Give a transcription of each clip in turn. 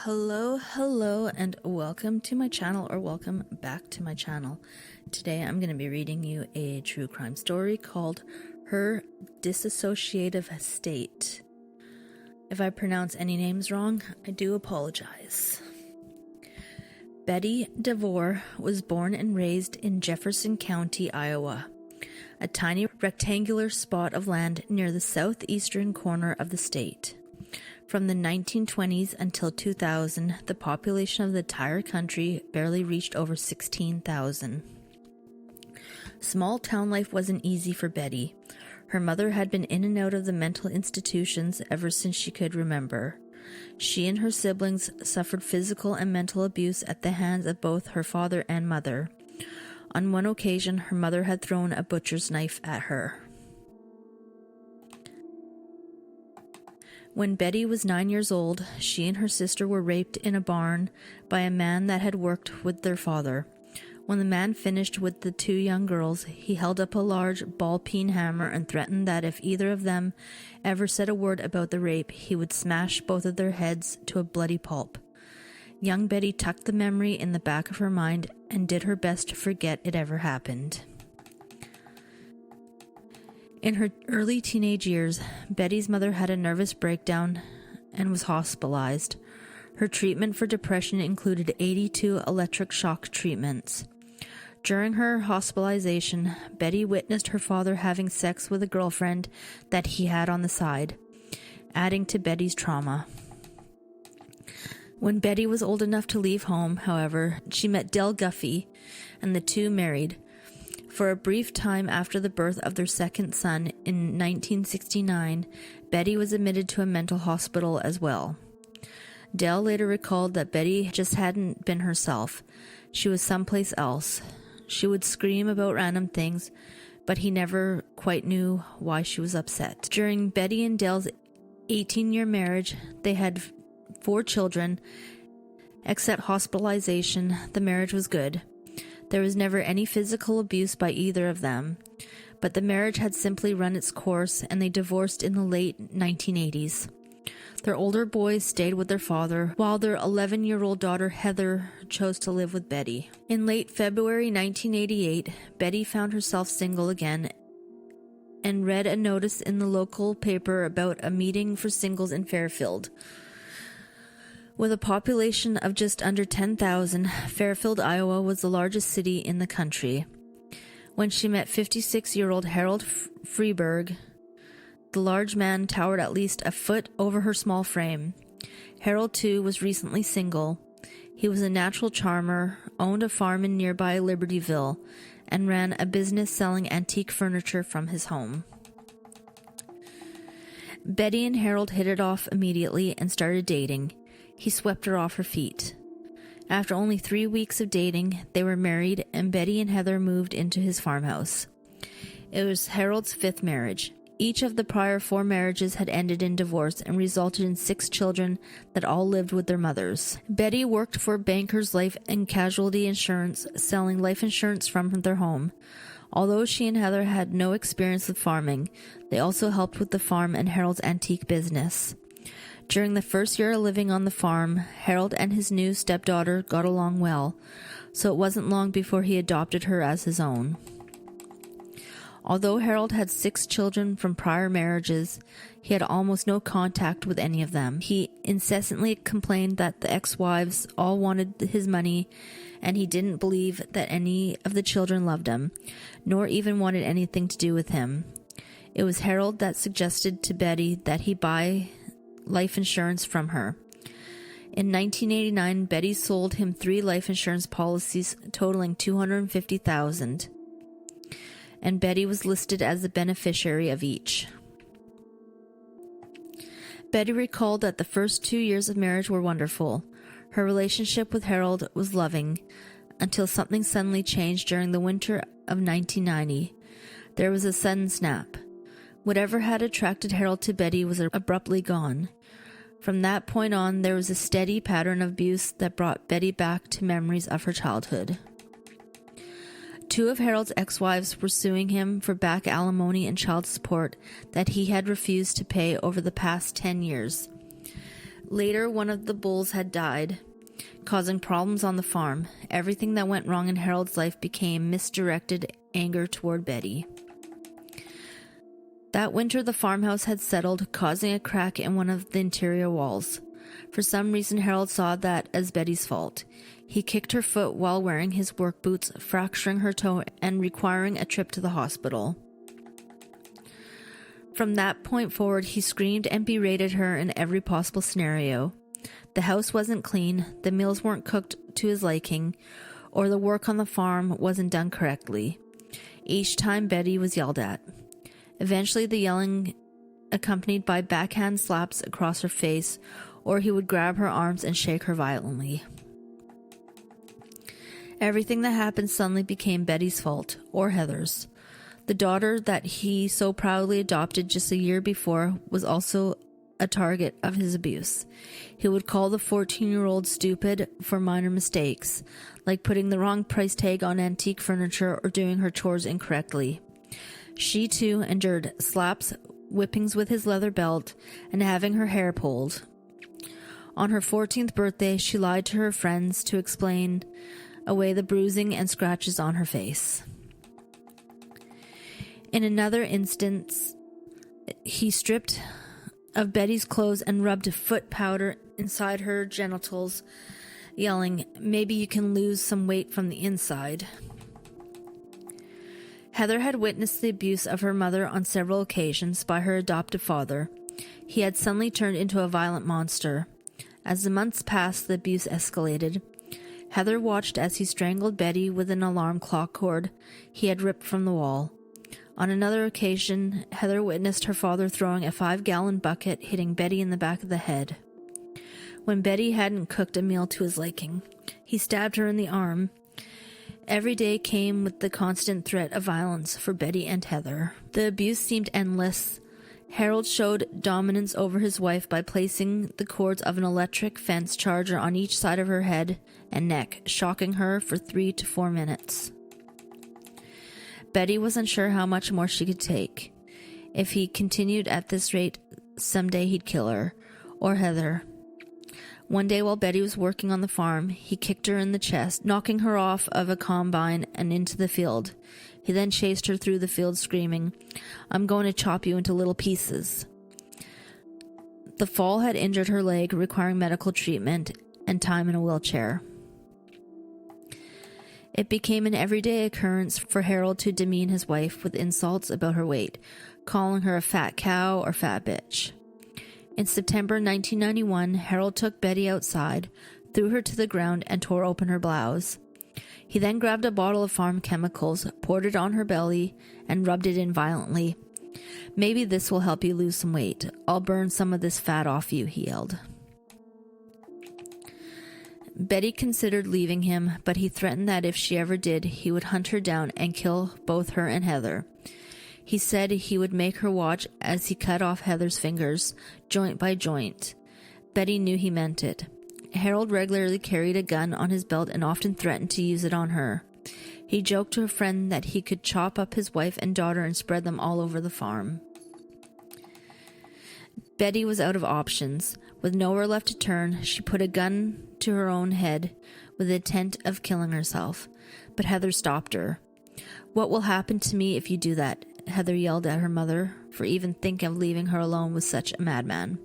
Hello, and welcome to my channel, or welcome back to my channel. Today I'm going to be reading you a true crime story called Her Dissociative State. If I pronounce any names wrong, I do apologize. Betty DeVore was born and raised in Jefferson County, Iowa, a tiny rectangular spot of land near the southeastern corner of the state. From the 1920s until 2000, the population of the entire country barely reached over 16,000. Small town life wasn't easy for Betty. Her mother had been in and out of the mental institutions ever since she could remember. She and her siblings suffered physical and mental abuse at the hands of both her father and mother. On one occasion, her mother had thrown a butcher's knife at her. When Betty was 9 years old, she and her sister were raped in a barn by a man that had worked with their father. When the man finished with the two young girls, he held up a large ball-peen hammer and threatened that if either of them ever said a word about the rape, he would smash both of their heads to a bloody pulp. Young Betty tucked the memory in the back of her mind and did her best to forget it ever happened. In her early teenage years, Betty's mother had a nervous breakdown and was hospitalized. Her treatment for depression included 82 electric shock treatments. During her hospitalization, Betty witnessed her father having sex with a girlfriend that he had on the side, adding to Betty's trauma. When Betty was old enough to leave home, however, she met Del Guffey, and the two married. For a brief time after the birth of their second son in 1969, Betty was admitted to a mental hospital as well. Del later recalled that Betty just hadn't been herself. She was someplace else. She would scream about random things, but he never quite knew why she was upset. During Betty and Del's 18-year marriage, they had 4 children. Except hospitalization, the marriage was good. There was never any physical abuse by either of them, but the marriage had simply run its course and they divorced in the late 1980s. Their older boys stayed with their father, while their 11-year-old daughter Heather chose to live with Betty. In late February 1988, Betty found herself single again and read a notice in the local paper about a meeting for singles in Fairfield. With a population of just under 10,000, Fairfield, Iowa was the largest city in the country. When she met 56-year-old Harold Frieberg, the large man towered at least a foot over her small frame. Harold, too, was recently single. He was a natural charmer, owned a farm in nearby Libertyville, and ran a business selling antique furniture from his home. Betty and Harold hit it off immediately and started dating. He swept her off her feet. After only 3 weeks of dating, they were married, and Betty and Heather moved into his farmhouse. It was Harold's 5th marriage. Each of the prior 4 marriages had ended in divorce and resulted in 6 children that all lived with their mothers. Betty worked for Bankers Life and Casualty Insurance, selling life insurance from their home. Although she and Heather had no experience with farming, they also helped with the farm and Harold's antique business. During the first year of living on the farm, Harold and his new stepdaughter got along well, so it wasn't long before he adopted her as his own. Although Harold had 6 children from prior marriages, he had almost no contact with any of them. He incessantly complained that the ex-wives all wanted his money, and he didn't believe that any of the children loved him, nor even wanted anything to do with him. It was Harold that suggested to Betty that he buy life insurance from her. In 1989, Betty sold him 3 life insurance policies totaling $250,000, and Betty was listed as the beneficiary of each. Betty recalled that the first 2 years of marriage were wonderful. Her relationship with Harold was loving, until something suddenly changed during the winter of 1990. There was a sudden snap. Whatever had attracted Harold to Betty was abruptly gone. From that point on, there was a steady pattern of abuse that brought Betty back to memories of her childhood. 2 of Harold's ex-wives were suing him for back alimony and child support that he had refused to pay over the past 10 years. Later, one of the bulls had died, causing problems on the farm. Everything that went wrong in Harold's life became misdirected anger toward Betty. That winter, the farmhouse had settled, causing a crack in one of the interior walls. For some reason, Harold saw that as Betty's fault. He kicked her foot while wearing his work boots, fracturing her toe and requiring a trip to the hospital. From that point forward, he screamed and berated her in every possible scenario. The house wasn't clean, the meals weren't cooked to his liking, or the work on the farm wasn't done correctly. Each time, Betty was yelled at. Eventually, the yelling accompanied by backhand slaps across her face, or he would grab her arms and shake her violently. Everything that happened suddenly became Betty's fault, or Heather's. The daughter that he so proudly adopted just a year before was also a target of his abuse. He would call the 14-year-old stupid for minor mistakes, like putting the wrong price tag on antique furniture or doing her chores incorrectly. She, too, endured slaps, whippings with his leather belt, and having her hair pulled. On her 14th birthday, she lied to her friends to explain away the bruising and scratches on her face. In another instance, he stripped of Betty's clothes and rubbed foot powder inside her genitals, yelling, "Maybe you can lose some weight from the inside." Heather had witnessed the abuse of her mother on several occasions by her adoptive father. He had suddenly turned into a violent monster. As the months passed, the abuse escalated. Heather watched as he strangled Betty with an alarm clock cord he had ripped from the wall. On another occasion, Heather witnessed her father throwing a 5-gallon bucket, hitting Betty in the back of the head. When Betty hadn't cooked a meal to his liking, he stabbed her in the arm. Every day came with the constant threat of violence for Betty and Heather. The abuse seemed endless. Harold showed dominance over his wife by placing the cords of an electric fence charger on each side of her head and neck, shocking her for 3 to 4 minutes. Betty was unsure how much more she could take. If he continued at this rate, someday he'd kill her, or Heather. One day while Betty was working on the farm, he kicked her in the chest, knocking her off of a combine and into the field. He then chased her through the field screaming, "I'm going to chop you into little pieces." The fall had injured her leg, requiring medical treatment and time in a wheelchair. It became an everyday occurrence for Harold to demean his wife with insults about her weight, calling her a fat cow or fat bitch. In September 1991, Harold took Betty outside, threw her to the ground, and tore open her blouse. He then grabbed a bottle of farm chemicals, poured it on her belly, and rubbed it in violently. "Maybe this will help you lose some weight. I'll burn some of this fat off you," he yelled. Betty considered leaving him, but he threatened that if she ever did, he would hunt her down and kill both her and Heather. He said he would make her watch as he cut off Heather's fingers, joint by joint. Betty knew he meant it. Harold regularly carried a gun on his belt and often threatened to use it on her. He joked to a friend that he could chop up his wife and daughter and spread them all over the farm. Betty was out of options. With nowhere left to turn, she put a gun to her own head with the intent of killing herself. But Heather stopped her. "What will happen to me if you do that?" Heather yelled at her mother for even thinking of leaving her alone with such a madman.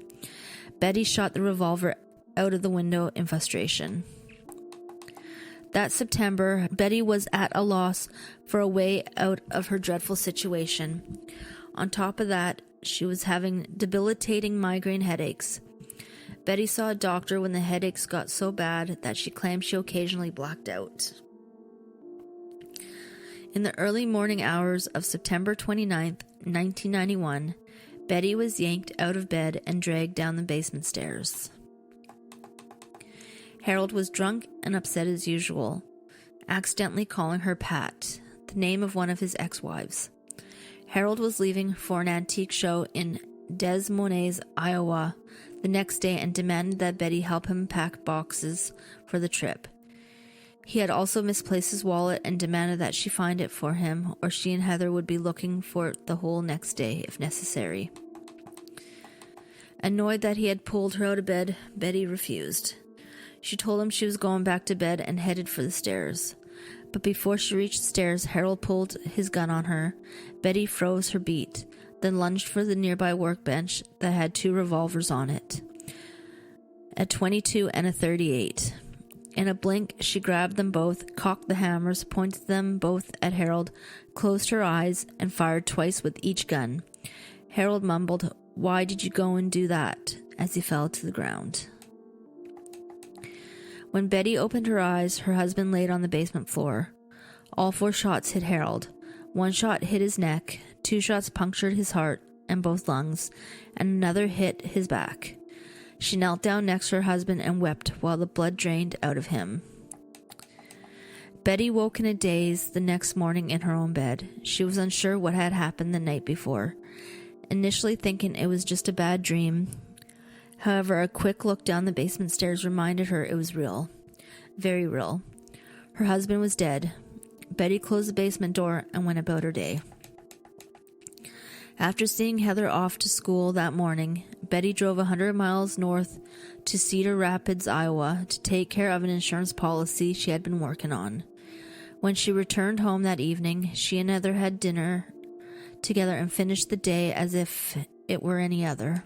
Betty shot the revolver out of the window in frustration. That September, Betty was at a loss for a way out of her dreadful situation. On top of that, she was having debilitating migraine headaches. Betty saw a doctor when the headaches got so bad that she claimed she occasionally blacked out. In the early morning hours of September 29th, 1991, Betty was yanked out of bed and dragged down the basement stairs. Harold was drunk and upset as usual, accidentally calling her Pat, the name of one of his ex-wives. Harold was leaving for an antique show in Des Moines, Iowa, the next day and demanded that Betty help him pack boxes for the trip. He had also misplaced his wallet and demanded that she find it for him, or she and Heather would be looking for it the whole next day if necessary. Annoyed that he had pulled her out of bed, Betty refused. She told him she was going back to bed and headed for the stairs. But before she reached the stairs, Harold pulled his gun on her. Betty froze her beat, then lunged for the nearby workbench that had 2 revolvers on it, a .22 and a .38. In a blink, she grabbed them both, cocked the hammers, pointed them both at Harold, closed her eyes, and fired twice with each gun. Harold mumbled, "Why did you go and do that?" as he fell to the ground. When Betty opened her eyes, her husband laid on the basement floor. All 4 shots hit Harold. 1 shot hit his neck, 2 shots punctured his heart and both lungs, and another hit his back. She knelt down next to her husband and wept while the blood drained out of him. Betty woke in a daze the next morning in her own bed. She was unsure what had happened the night before, initially thinking it was just a bad dream. However, a quick look down the basement stairs reminded her it was real. Very real. Her husband was dead. Betty closed the basement door and went about her day. After seeing Heather off to school that morning, Betty drove 100 miles north to Cedar Rapids, Iowa, to take care of an insurance policy she had been working on. When she returned home that evening, she and Heather had dinner together and finished the day as if it were any other.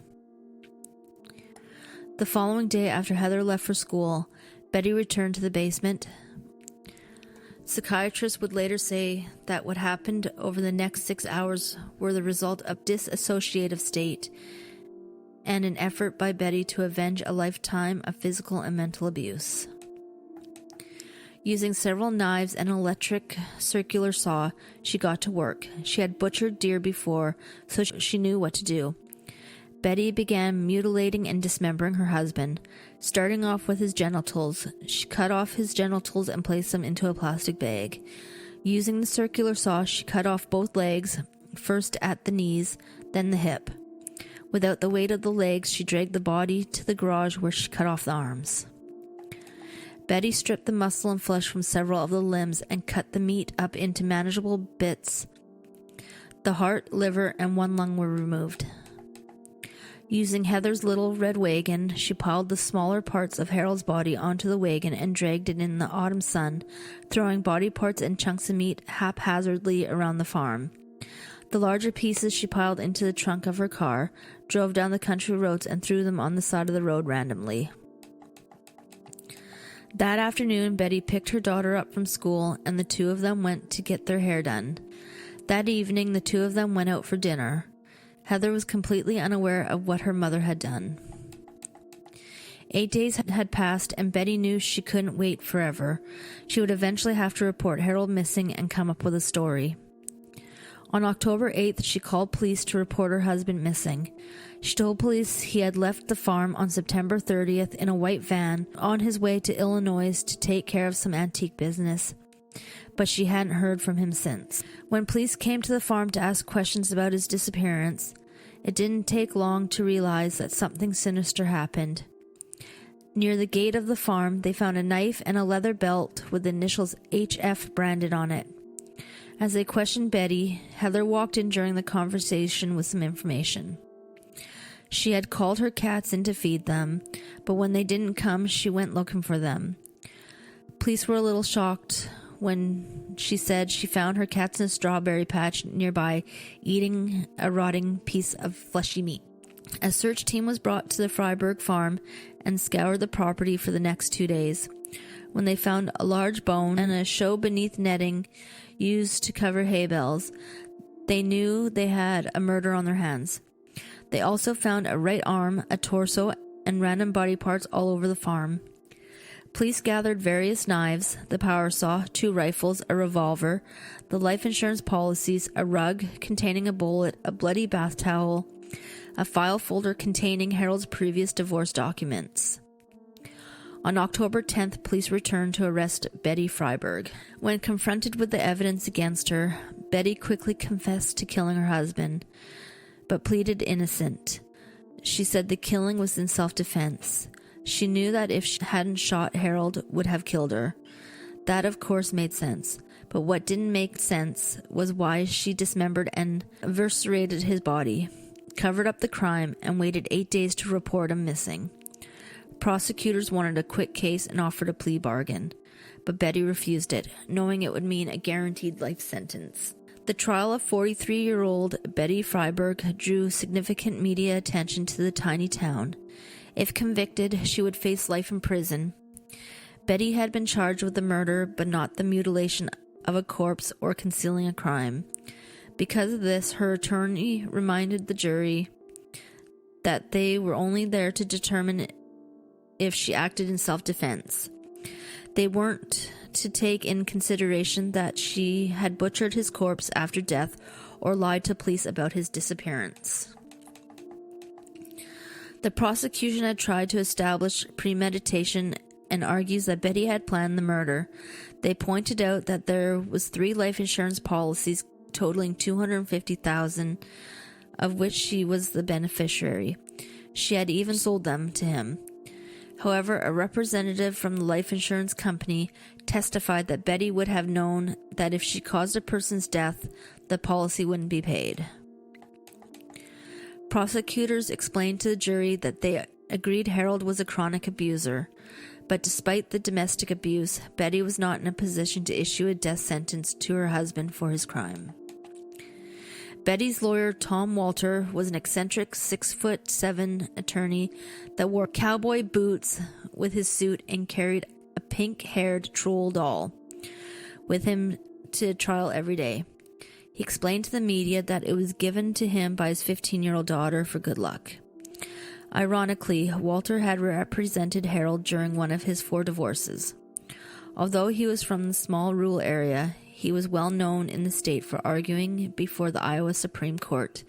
The following day, after Heather left for school, Betty returned to the basement. Psychiatrists would later say that what happened over the next 6 hours were the result of dissociative state and an effort by Betty to avenge a lifetime of physical and mental abuse. Using several knives and an electric circular saw, she got to work. She had butchered deer before, so she knew what to do. Betty began mutilating and dismembering her husband. Starting off with his genitals, she cut off his genitals and placed them into a plastic bag. Using the circular saw, she cut off both legs, first at the knees, then the hip. Without the weight of the legs, she dragged the body to the garage where she cut off the arms. Betty stripped the muscle and flesh from several of the limbs and cut the meat up into manageable bits. The heart, liver, and 1 lung were removed. Using Heather's little red wagon, she piled the smaller parts of Harold's body onto the wagon and dragged it in the autumn sun, throwing body parts and chunks of meat haphazardly around the farm. The larger pieces she piled into the trunk of her car, drove down the country roads, and threw them on the side of the road randomly. That afternoon, Betty picked her daughter up from school, and the 2 of them went to get their hair done. That evening, the 2 of them went out for dinner. Heather was completely unaware of what her mother had done. 8 days had passed, and Betty knew she couldn't wait forever. She would eventually have to report Harold missing and come up with a story. On October 8th, she called police to report her husband missing. She told police he had left the farm on September 30th in a white van on his way to Illinois to take care of some antique business, but she hadn't heard from him since. When police came to the farm to ask questions about his disappearance, it didn't take long to realize that something sinister happened. Near the gate of the farm, they found a knife and a leather belt with the initials HF branded on it. As they questioned Betty, Heather walked in during the conversation with some information. She had called her cats in to feed them, but when they didn't come, she went looking for them. Police were a little shocked when she said she found her cats in a strawberry patch nearby, eating a rotting piece of fleshy meat. A search team was brought to the Frieberg farm and scoured the property for the next 2 days. When they found a large bone and a show beneath netting used to cover hay bales, they knew they had a murder on their hands. They also found a right arm, a torso, and random body parts all over the farm. Police gathered various knives, the power saw, 2 rifles, a revolver, the life insurance policies, a rug containing a bullet, a bloody bath towel, a file folder containing Harold's previous divorce documents. On October 10th, police returned to arrest Betty Frieberg. When confronted with the evidence against her, Betty quickly confessed to killing her husband, but pleaded innocent. She said the killing was in self-defense. She knew that if she hadn't shot, Harold would have killed her. That, of course, made sense. But what didn't make sense was why she dismembered and eviscerated his body. covered up the crime, and waited 8 days to report him missing. Prosecutors wanted a quick case and offered a plea bargain, but Betty refused it, knowing it would mean a guaranteed life sentence. The trial of 43-year-old Betty Frieberg drew significant media attention to the tiny town. If convicted, she would face life in prison. Betty had been charged with the murder, but not the mutilation of a corpse or concealing a crime. Because of this, her attorney reminded the jury that they were only there to determine if she acted in self-defense. They weren't to take in consideration that she had butchered his corpse after death or lied to police about his disappearance. The prosecution had tried to establish premeditation and argues that Betty had planned the murder. They pointed out that there was 3 life insurance policies totaling $250,000, of which she was the beneficiary. She had even sold them to him. However, a representative from the life insurance company testified that Betty would have known that if she caused a person's death, the policy wouldn't be paid. Prosecutors explained to the jury that they agreed Harold was a chronic abuser, but despite the domestic abuse, Betty was not in a position to issue a death sentence to her husband for his crime. Betty's lawyer, Tom Walter, was an eccentric 6'7" attorney that wore cowboy boots with his suit and carried a pink-haired troll doll with him to trial every day. He explained to the media that it was given to him by his 15-year-old daughter for good luck. Ironically, Walter had represented Harold during one of his 4 divorces. Although he was from the small rural area, he was well known in the state for arguing before the Iowa Supreme Court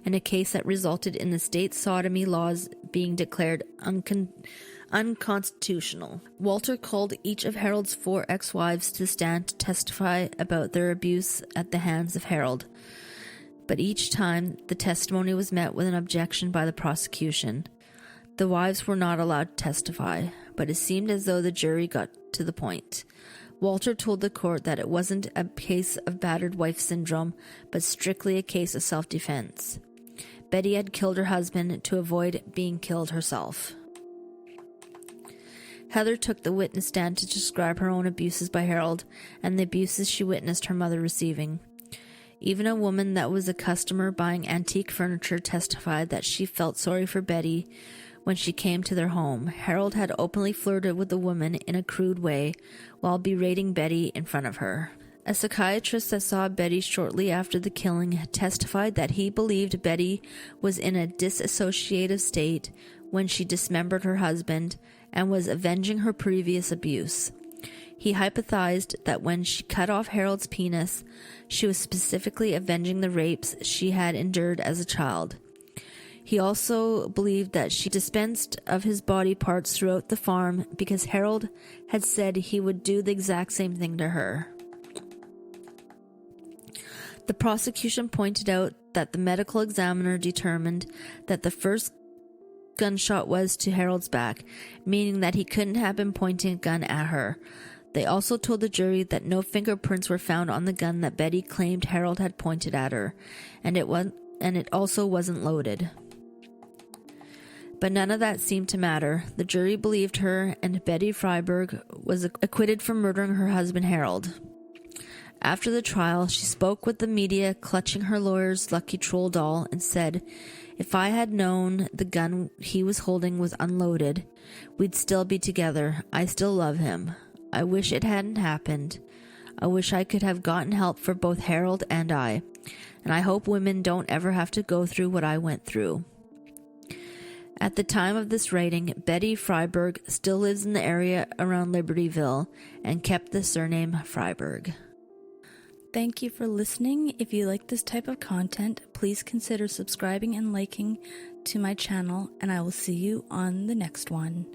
in a case that resulted in the state's sodomy laws being declared unconstitutional. Walter called each of Harold's 4 ex-wives to stand to testify about their abuse at the hands of Harold, but each time the testimony was met with an objection by the prosecution. The wives were not allowed to testify, but it seemed as though the jury got to the point. Walter told the court that it wasn't a case of battered wife syndrome, but strictly a case of self-defense. Betty had killed her husband to avoid being killed herself. Heather took the witness stand to describe her own abuses by Harold and the abuses she witnessed her mother receiving. Even a woman that was a customer buying antique furniture testified that she felt sorry for Betty when she came to their home. Harold had openly flirted with the woman in a crude way while berating Betty in front of her. A psychiatrist that saw Betty shortly after the killing testified that he believed Betty was in a dissociative state when she dismembered her husband and was avenging her previous abuse. He hypothesized that when she cut off Harold's penis, she was specifically avenging the rapes she had endured as a child. He also believed that she dispensed of his body parts throughout the farm because Harold had said he would do the exact same thing to her. The prosecution pointed out that the medical examiner determined that the first gunshot was to Harold's back, meaning that he couldn't have been pointing a gun at her. They also told the jury that no fingerprints were found on the gun that Betty claimed Harold had pointed at her, and it also wasn't loaded. But none of that seemed to matter. The jury believed her, and Betty Frieberg was acquitted for murdering her husband Harold. After the trial, she spoke with the media, clutching her lawyer's lucky troll doll, and said, "If I had known the gun he was holding was unloaded, we'd still be together. I still love him. I wish it hadn't happened. I wish I could have gotten help for both Harold and I hope women don't ever have to go through what I went through." At the time of this writing, Betty Frieberg still lives in the area around Libertyville and kept the surname Frieberg. Thank you for listening. If you like this type of content, please consider subscribing and liking to my channel, and I will see you on the next one.